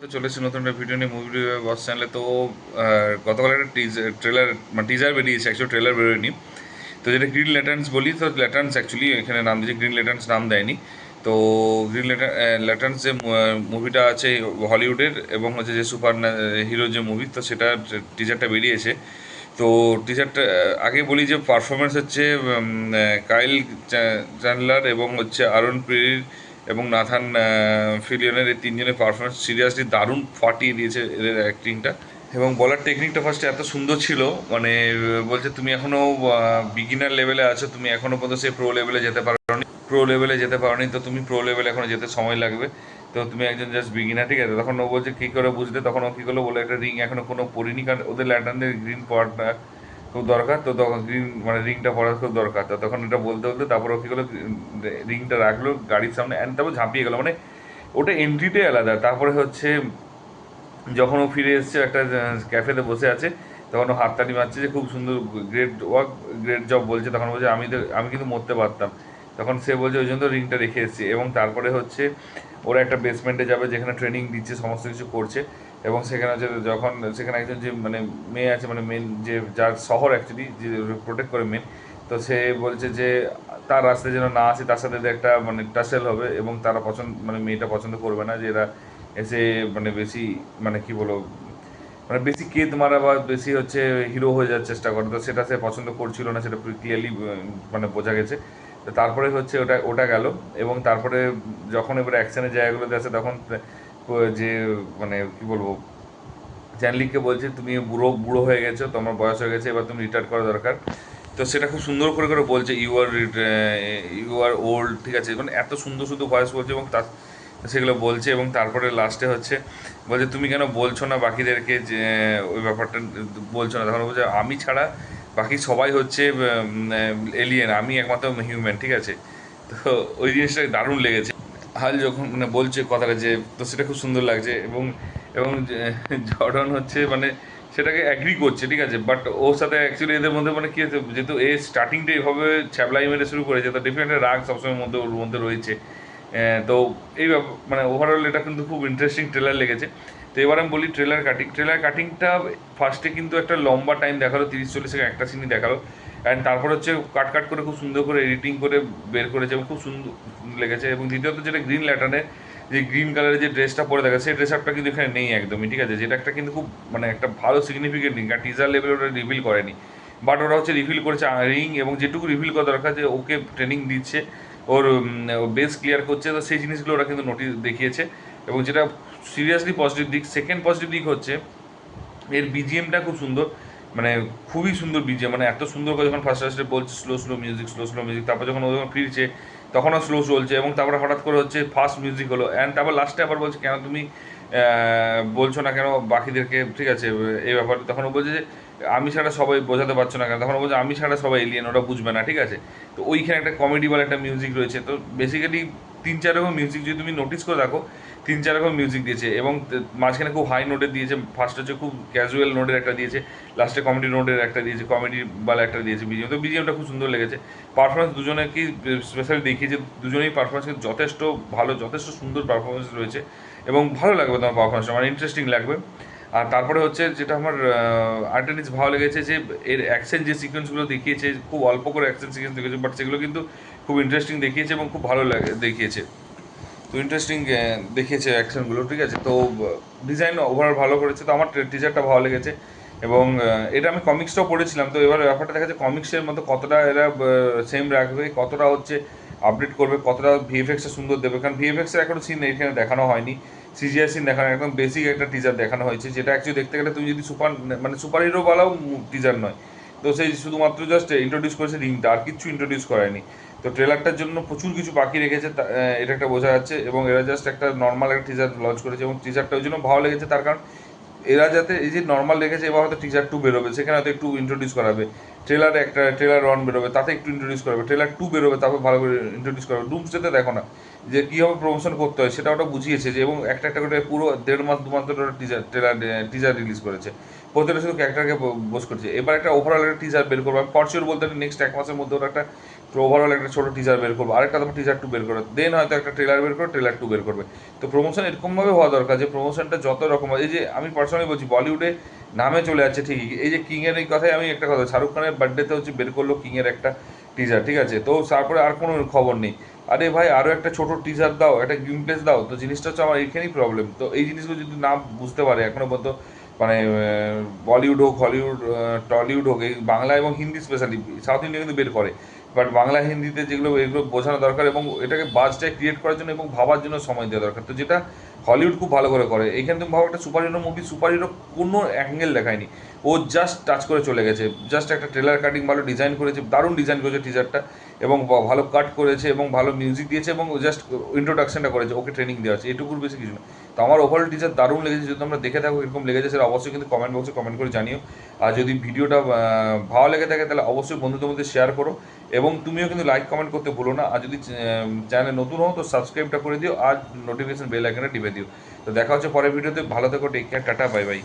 তো চলে এসেছি নতুন একটা ভিডিও নিয়ে মুভি রিভিউ বস চ্যানেলে। তো গতকাল একটা ট্রেলার মানে টিজার বেরিয়েছে, অ্যাকচুয়ালি ট্রেলার বেরোয়নি। তো যেটা গ্রিন ল্যাটার্নস বলি, তো ল্যাটার্নস অ্যাকচুয়ালি এখানে নাম দিয়েছে, গ্রিন ল্যাটার্নস নাম দেয়নি। তো গ্রিন ল্যাটার্নস যে মুভিটা আছে হলিউডের এবং হচ্ছে যে সুপার হিরো যে মুভি, তো সেটা টিজারটা বেরিয়েছে। তো টিজারটা আগে বলি যে পারফরমেন্স হচ্ছে কাইল চ্যান্ডলার এবং হচ্ছে আরন প্রেরির এবং নাথান ফিলিয়নের, এই তিনজনের পারফরমেন্স সিরিয়াসলি দারুণ ফাটিয়ে দিয়েছে এদের অ্যাক্টিংটা। এবং বলার টেকনিকটা ফার্স্টে এত সুন্দর ছিল, মানে বলছে তুমি এখনও বিগিনার লেভেলে আছো, তুমি এখনও পর্যন্ত সেই প্রো লেভেলে যেতে পারোনি, তো তুমি প্রো লেভেলে এখনও যেতে সময় লাগবে। তো তুমি একজন জাস্ট বিগিনার, ঠিক আছে। তখন ও বলছে কী করে বুঝলে, তখন ও কী করলো বলে একটা রিং এখনও কোনো পরিনি, কারণ ওদের ল্যাটারদের গ্রিন পাওয়ারটা খুব দরকার। তো তখন গ্রিন মানে রিংটা পড়া খুব দরকার। তো তখন এটা বলতে বলতে তারপর ও কী করলো, রিংটা রাখলো গাড়ির সামনে অ্যান্ড তারপর ঝাঁপিয়ে গেলো। মানে ওটা এন্ট্রিটাই আলাদা। তারপরে হচ্ছে যখন ও ফিরে এসছে একটা ক্যাফেতে বসে আছে, তখন ও হাততালি মারছে যে খুব সুন্দর, গ্রেট ওয়ার্ক, গ্রেট জব বলছে। তখন বলছে আমি কিন্তু মরতে পারতাম। তখন সে বলছে ওই জন্য তো রিংটা রেখে এসেছি। এবং তারপরে হচ্ছে ওরা একটা বেসমেন্টে যাবে যেখানে ট্রেনিং দিচ্ছে, সমস্ত কিছু করছে। এবং সেখানে হচ্ছে যখন সেখানে একজন যে মানে মেয়ে আছে, মানে মেন যে যার শহর অ্যাকচুয়ালি যে প্রোটেক্ট করে মেন, তো সে বলছে যে তার রাস্তায় যেন না আসে, তার সাথে একটা মানে টাসেল হবে এবং তারা মানে মেয়েটা পছন্দ করবে না যে এরা এসে মানে বেশি মানে কি বলো, মানে বেশি কেদ মারা বা বেশি হচ্ছে হিরো হয়ে যাওয়ার চেষ্টা করে। তো সেটা সে পছন্দ করছিল না, সেটা ক্লিয়ারলি মানে বোঝা গেছে। তো তারপরে হচ্ছে ওটা ওটা গেল। এবং তারপরে যখন এবার অ্যাকশনের জায়গাগুলোতে আসে, তখন যে মানে কি বলবো, চ্যানলিকে বলছে তুমি বুড়ো বুড়ো হয়ে গেছো, তোমার বয়স হয়ে গেছে, এবার তুমি রিটায়ার করা দরকার। তো সেটা খুব সুন্দর করে করে বলছে, ইউ আর ওল্ড, ঠিক আছে। মানে এত সুন্দর সুন্দর ভয়েস বলছে এবং তার সেগুলো বলছে। এবং তারপরে লাস্টে হচ্ছে বলছে তুমি কেন বলছো না বাকিদেরকে যে ওই ব্যাপারটা বলছো না। তখন বলছে আমি ছাড়া বাকি সবাই হচ্ছে এলিয়েন, আমি একমাত্র হিউম্যান, ঠিক আছে। তো ওই জিনিসটা দারুণ লেগেছে। হাল যখন মানে বলছে কথাটা যে, তো সেটা খুব সুন্দর লাগছে। এবং এবং জর্ডন হচ্ছে মানে সেটাকে অ্যাগ্রি করছে, ঠিক আছে। বাট ওর সাথে অ্যাকচুয়ালি এদের মধ্যে মানে কী হচ্ছে, যেহেতু এ স্টার্টিংটা এইভাবে ছ্যাবলাই মেরে শুরু করেছে, তো ডেফিনেটলি রাগ সবসময় মধ্যে ওর মধ্যে রয়েছে। তো এই মানে ওভারঅল এটা কিন্তু খুব ইন্টারেস্টিং ট্রেলার লেগেছে। তো এবার আমি বলি ট্রেলার কাটিংটা ফার্স্টে কিন্তু একটা লম্বা টাইম দেখালো, 30-40 সেকেন্ড একটা সিনই দেখালো। অ্যান্ড তারপর হচ্ছে কাট কাট করে খুব সুন্দর করে এডিটিং করে বের করেছে এবং খুব সুন্দর লেগেছে। এবং দ্বিতীয়ত যেটা গ্রিন ল্যাটার্নের যে গ্রিন কালারের যে ড্রেসটা পরে দেখা, সেই ড্রেস আপটা কিন্তু এখানে নেই একদমই, ঠিক আছে। যেটা একটা কিন্তু খুব মানে একটা ভালো সিগনিফিকেন্ট রিং, কারণ টিজার লেভেল ওটা রিভিল করেনি। বাট ওরা হচ্ছে রিভিল করেছে রিং, এবং যেটুকু রিভিল করা দরকার যে ওকে ট্রেনিং দিচ্ছে, ওর বেস ক্লিয়ার করছে, তো সেই জিনিসগুলো ওরা কিন্তু নোটিস দেখিয়েছে। এবং যেটা সিরিয়াসলি পজিটিভ দিক, সেকেন্ড পজিটিভ দিক হচ্ছে এর বিজিএমটা খুব সুন্দর, মানে খুবই সুন্দর বিজিএম। মানে এত সুন্দর করে যখন ফার্স্টে বলছে স্লো স্লো মিউজিক, তারপর যখন ও যখন ফিরছে তখনও স্লো চলছে, এবং তারপরে হঠাৎ করে হচ্ছে ফাস্ট মিউজিক হলো। অ্যান্ড তারপর লাস্টে আবার বলছে কেন তুমি বলছো না কেন বাকিদেরকে, ঠিক আছে, এই ব্যাপারে। তখন ও বলছে যে আমি ছাড়া সবাই বোঝাতে পারছো না কেন, তখন ও বলছে আমি ছাড়া সবাই এলিয়েন, ওরা বুঝবে না, ঠিক আছে। তো ওইখানে একটা কমেডি বলে একটা মিউজিক রয়েছে। তো বেসিক্যালি 3-4 রকম মিউজিক যদি তুমি নোটিস করে রাখো, 3-4 রকম মিউজিক দিয়েছে। এবং মাঝখানে খুব হাই নোটের দিয়েছে, ফার্স্ট হচ্ছে খুব ক্যাজুয়াল নোটের একটা দিয়েছে, লাস্টে কমেডি নোটের একটা দিয়েছে, কমেডি বালা একটা দিয়েছে বিজিএম। তো বিজিএমটা খুব সুন্দর লেগেছে। পারফরমেন্স দুজনেকেই স্পেশালি দেখিয়েছে, দুজনেই পারফরমেন্স কিন্তু যথেষ্ট ভালো, যথেষ্ট সুন্দর পারফরমেন্স রয়েছে। এবং ভালো লাগবে তোমার পারফরমেন্সটা, মানে ইন্টারেস্টিং লাগবে। আর তারপরে হচ্ছে যেটা আমার আরেকটা জিনিস ভালো লেগেছে যে এর অ্যাকশন যে সিকোয়েন্সগুলো দেখিয়েছে, খুব অল্প করে অ্যাকশন সিকোয়েন্স দেখিয়েছে, বাট সেগুলো কিন্তু খুব ইন্টারেস্টিং দেখিয়েছে এবং খুব ভালো দেখিয়েছে। তো ইন্টারেস্টিং দেখিয়েছে অ্যাকশনগুলো, ঠিক আছে। তো ডিজাইন ওভারঅল ভালো করেছে। তো আমার টিজারটা ভালো লেগেছে। এবং এটা আমি কমিক্সটাও পড়েছিলাম। তো এবার ব্যাপারটা দেখা যাচ্ছে কমিক্সের মতো কতটা এরা সেম রাখবে, কতটা হচ্ছে আপডেট করবে, কতটা ভিএফএক্সটা সুন্দর দেবে। কারণ ভিএফএক্সের এখনও সিন এখানে দেখানো হয়নি, সিজিআই সিন দেখানো, একদম বেসিক একটা টিজার দেখানো হয়েছে, যেটা অ্যাকচুয়ালি দেখতে গেলে তুমি যদি মানে সুপার হিরোওয়ালাও টিজার নয়। তো সেই শুধুমাত্র জাস্ট ইন্ট্রোডিউস করেছে রিংটা, আর কিচ্ছু ইন্ট্রোডিউস করেনি। তো ট্রেলারটার জন্য প্রচুর কিছু বাকি রেখেছে, এটা একটা বোঝা যাচ্ছে। এবং এরা জাস্ট একটা নর্মাল একটা টিজার লঞ্চ করেছে, এবং টিজারটা ওই জন্য ভালো লেগেছে, তার কারণ এরা যাতে এই যে নর্মাল রেখেছে, এবার হয়তো টিজার 2 বেরোবে, সেখানে হয়তো একটু ইন্ট্রোডিউস করাবে। ট্রেলার 1 বেরোবে, তাতে একটু ইন্ট্রোডিউস করাবে, ট্রেলার 2 বেরোবে, তারপর ভালো করে ইন্ট্রোডিউস করাবে। ডুমসডেতে দেখো না যে কীভাবে প্রমোশন করতে হয়, সেটা ওটা বুঝিয়েছে যে। এবং একটা একটা করে পুরো 1.5 মাস 2 মাস ধরে ওরা টিজার রিলিজ করেছে, প্রত্যেকটা শুধু ক্যারেক্টারকে বোস করছে। এবার একটা ওভারঅল একটা টিজার বের করবো, আমি ফরশিওর বলতে নেক্সট 1 মাসের মধ্যে ওরা একটা তো ওভারঅল একটা ছোটো টিজার বের করবো, আরেকটা তোমার টিজার 2 বের করবে, দেন হয়তো একটা ট্রেলার বের করে ট্রেলার 2 বের করবে। তো প্রমোশন এরকমভাবে হওয়া দরকার যে প্রমোশনটা যত রকম, এই যে আমি পার্সোনালি বলছি বলিউডে নামে চলে যাচ্ছে ঠিকই, এই যে কিংয়ের এই কথাই আমি একটা কথা, শাহরুখ খানের বার্থডেতে হচ্ছে বের করলো কিংয়ের একটা টিজার, ঠিক আছে, তো তারপরে আর কোনো খবর নেই। আরে ভাই আরও একটা ছোটো টিজার দাও, একটা গ্রিন প্লেস দাও, তো জিনিসটা হচ্ছে আমার এখানেই প্রবলেম। তো এই জিনিসগুলো যদি না বুঝতে পারে এখনও পর্যন্ত, মানে বলিউড হোক, হলিউড, টলিউড হোক, এই বাংলা এবং হিন্দি স্পেশালি, সাউথ ইন্ডিয়া কিন্তু বের করে, বাট বাংলা হিন্দিতে যেগুলো এগুলো বোঝানো দরকার এবং এটাকে বাজটাই ক্রিয়েট করার জন্য এবং ভাবার জন্য সময় দেওয়া দরকার। তো যেটা হলিউড খুব ভালো করে এইখানে তুমি ভাবো একটা super hero movie, super hero কোনো অ্যাঙ্গেল দেখায়নি, ও জাস্ট টাচ করে চলে গেছে, জাস্ট একটা ট্রেলার কাটিং ভালো ডিজাইন করেছে, দারুণ ডিজাইন করেছে টিজারটা, এবং ভালো কাট করেছে এবং ভালো মিউজিক দিয়েছে এবং জাস্ট ইন্ট্রোডাকশনটা করেছে, ওকে ট্রেনিং দেওয়া আছে, এটুকুর বেশি কিছু না। তো আমার ওভারঅল টিজার দারুণ লেগেছে, যদি তোমরা দেখে থাকো এরকম লেগেছে সেটা অবশ্যই কিন্তু কমেন্ট বক্সে কমেন্ট করে জানিও। আর যদি ভিডিওটা ভালো লেগে থাকে তাহলে অবশ্যই বন্ধুদের মধ্যে শেয়ার করো, এবং তুমিও কিন্তু লাইক কমেন্ট করতে ভুলো না। আর যদি চ্যানেলে নতুন হও তো সাবস্ক্রাইবটা করে দিও আর নোটিফিকেশন বেল আইকনটা টিপে দিও। তো দেখা হচ্ছে পরের ভিডিওতে, ভালো থেকো, টেক কেয়ার, টাটা, বাই বাই।